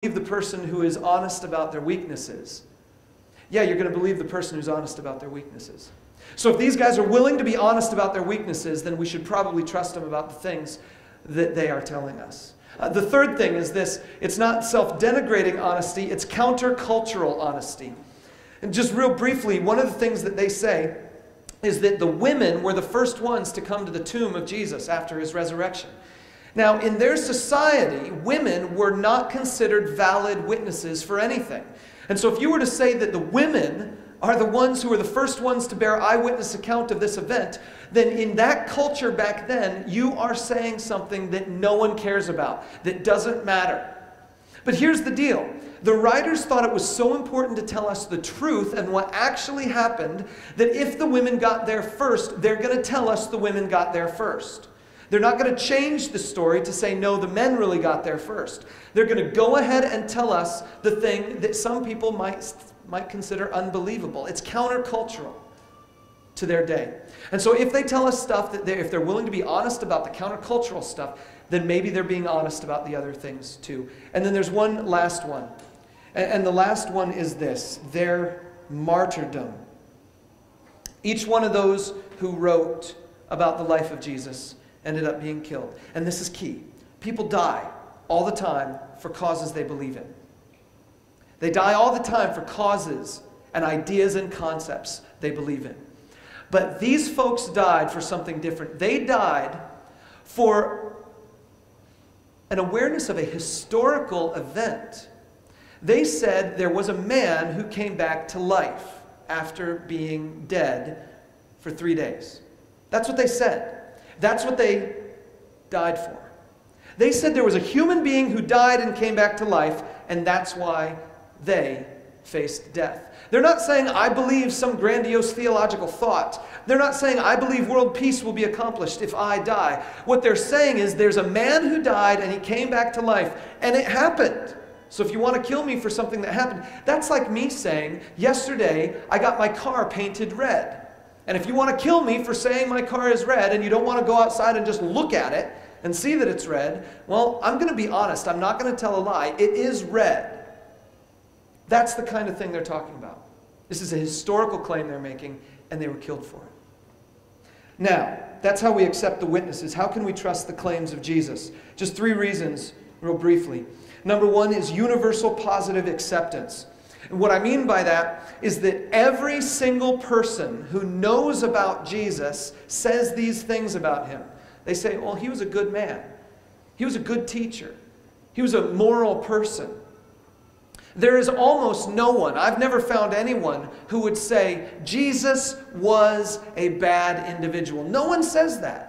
the person who is honest about their weaknesses. Yeah, you're going to believe the person who's honest about their weaknesses. So if these guys are willing to be honest about their weaknesses, then we should probably trust them about the things that they are telling us. The third thing is this: it's not self-denigrating honesty, it's countercultural honesty. And just real briefly, one of the things that they say is that the women were the first ones to come to the tomb of Jesus after his resurrection. Now, in their society, women were not considered valid witnesses for anything. And so if you were to say that the women are the ones who were the first ones to bear eyewitness account of this event, then in that culture back then, you are saying something that no one cares about, that doesn't matter. But here's the deal. The writers thought it was so important to tell us the truth and what actually happened that if the women got there first, they're going to tell us the women got there first. They're not going to change the story to say, no, the men really got there first. They're going to go ahead and tell us the thing that some people might consider unbelievable. It's countercultural to their day. And so if they tell us stuff, if they're willing to be honest about the countercultural stuff, then maybe they're being honest about the other things too. And then there's one last one. And the last one is this: their martyrdom. Each one of those who wrote about the life of Jesus ended up being killed. And this is key. People die all the time for causes they believe in. They die all the time for causes and ideas and concepts they believe in. But these folks died for something different. They died for an awareness of a historical event. They said there was a man who came back to life after being dead for 3 days. That's what they said. That's what they died for. They said there was a human being who died and came back to life, and that's why they faced death. They're not saying, I believe some grandiose theological thought. They're not saying, I believe world peace will be accomplished if I die. What they're saying is, there's a man who died and he came back to life, and it happened. So if you want to kill me for something that happened, that's like me saying, yesterday I got my car painted red. And if you want to kill me for saying my car is red and you don't want to go outside and just look at it and see that it's red, well, I'm going to be honest. I'm not going to tell a lie. It is red. That's the kind of thing they're talking about. This is a historical claim they're making, and they were killed for it. Now, that's how we accept the witnesses. How can we trust the claims of Jesus? Just 3 reasons, real briefly. Number 1 is universal positive acceptance. And what I mean by that is that every single person who knows about Jesus says these things about him. They say, well, he was a good man. He was a good teacher. He was a moral person. There is almost no one, I've never found anyone who would say Jesus was a bad individual. No one says that.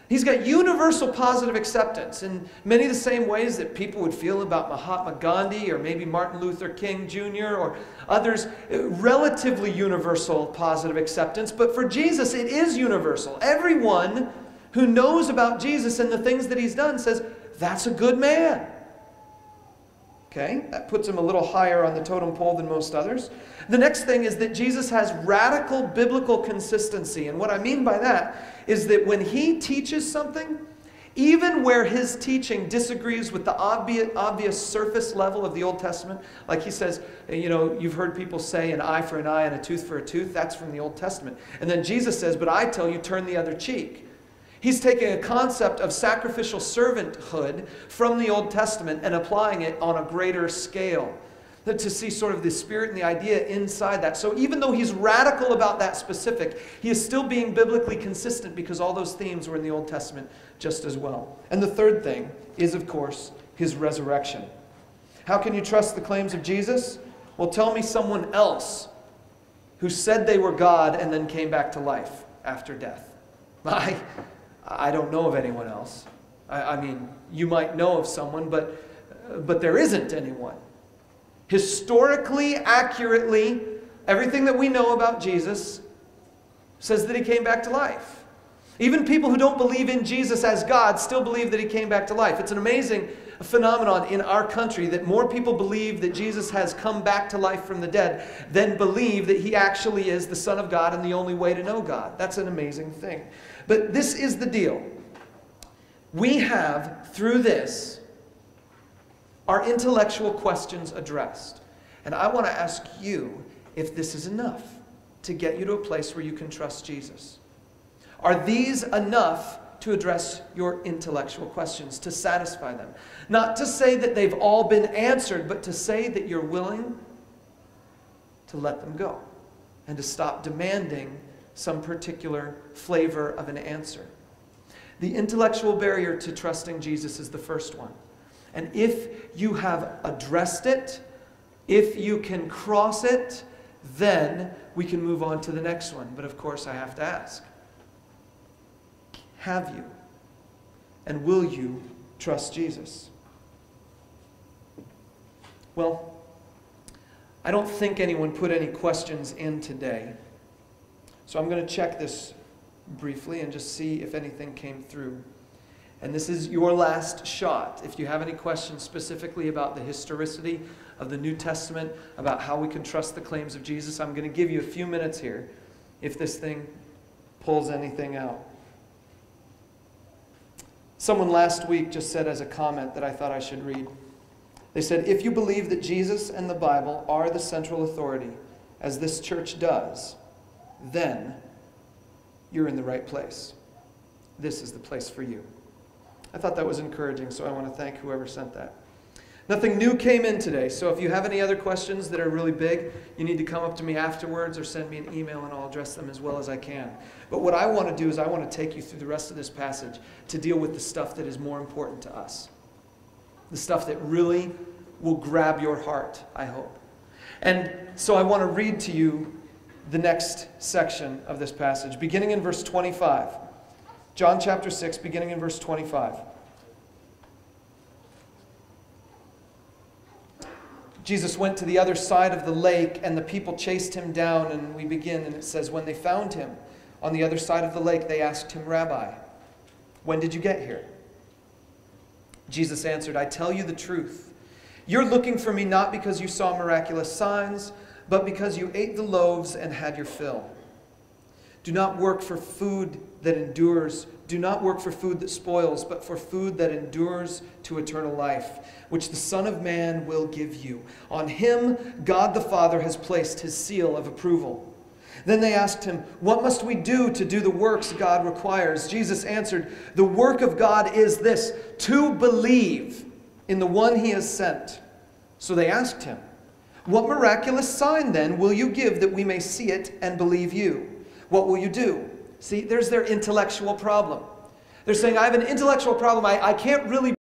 He's got universal positive acceptance in many of the same ways that people would feel about Mahatma Gandhi or maybe Martin Luther King Jr. or others. Relatively universal positive acceptance. But for Jesus, it is universal. Everyone who knows about Jesus and the things that he's done says, that's a good man. Okay, that puts him a little higher on the totem pole than most others. The next thing is that Jesus has radical biblical consistency. And what I mean by that is that when he teaches something, even where his teaching disagrees with the obvious surface level of the Old Testament, like he says, you know, you've heard people say an eye for an eye and a tooth for a tooth, that's from the Old Testament. And then Jesus says, but I tell you, turn the other cheek. He's taking a concept of sacrificial servanthood from the Old Testament and applying it on a greater scale, to see sort of the spirit and the idea inside that. So even though he's radical about that specific, he is still being biblically consistent because all those themes were in the Old Testament just as well. And the third thing is, of course, his resurrection. How can you trust the claims of Jesus? Well, tell me someone else who said they were God and then came back to life after death. I don't know of anyone else. I mean, you might know of someone, but there isn't anyone. Historically, accurately, everything that we know about Jesus says that he came back to life. Even people who don't believe in Jesus as God still believe that he came back to life. It's an amazing phenomenon in our country that more people believe that Jesus has come back to life from the dead than believe that he actually is the Son of God and the only way to know God. That's an amazing thing. But this is the deal. We have, through this, Are intellectual questions addressed? And I want to ask you if this is enough to get you to a place where you can trust Jesus. Are these enough to address your intellectual questions, to satisfy them? Not to say that they've all been answered, but to say that you're willing to let them go and to stop demanding some particular flavor of an answer. The intellectual barrier to trusting Jesus is the first one. And if you have addressed it, if you can cross it, then we can move on to the next one. But of course, I have to ask, have you and will you trust Jesus? Well, I don't think anyone put any questions in today. So I'm going to check this briefly and just see if anything came through. And this is your last shot. If you have any questions specifically about the historicity of the New Testament, about how we can trust the claims of Jesus, I'm going to give you a few minutes here if this thing pulls anything out. Someone last week just said as a comment that I thought I should read. They said, if you believe that Jesus and the Bible are the central authority, as this church does, then you're in the right place. This is the place for you. I thought that was encouraging, so I want to thank whoever sent that. Nothing new came in today, so if you have any other questions that are really big, you need to come up to me afterwards or send me an email and I'll address them as well as I can. But what I want to do is I want to take you through the rest of this passage to deal with the stuff that is more important to us. The stuff that really will grab your heart, I hope. And so I want to read to you the next section of this passage, beginning in verse 25. John chapter 6, beginning in verse 25. Jesus went to the other side of the lake, and the people chased him down, and we begin, and it says, when they found him on the other side of the lake, they asked him, Rabbi, when did you get here? Jesus answered, I tell you the truth. You're looking for me not because you saw miraculous signs, but because you ate the loaves and had your fill. Do not work for food that endures. Do not work for food that spoils, but for food that endures to eternal life, which the Son of Man will give you. On him, God the Father has placed his seal of approval. Then they asked him, what must we do to do the works God requires? Jesus answered, the work of God is this, to believe in the one he has sent. So they asked him, what miraculous sign then will you give that we may see it and believe you? What will you do? See, there's their intellectual problem. They're saying, I have an intellectual problem. I can't really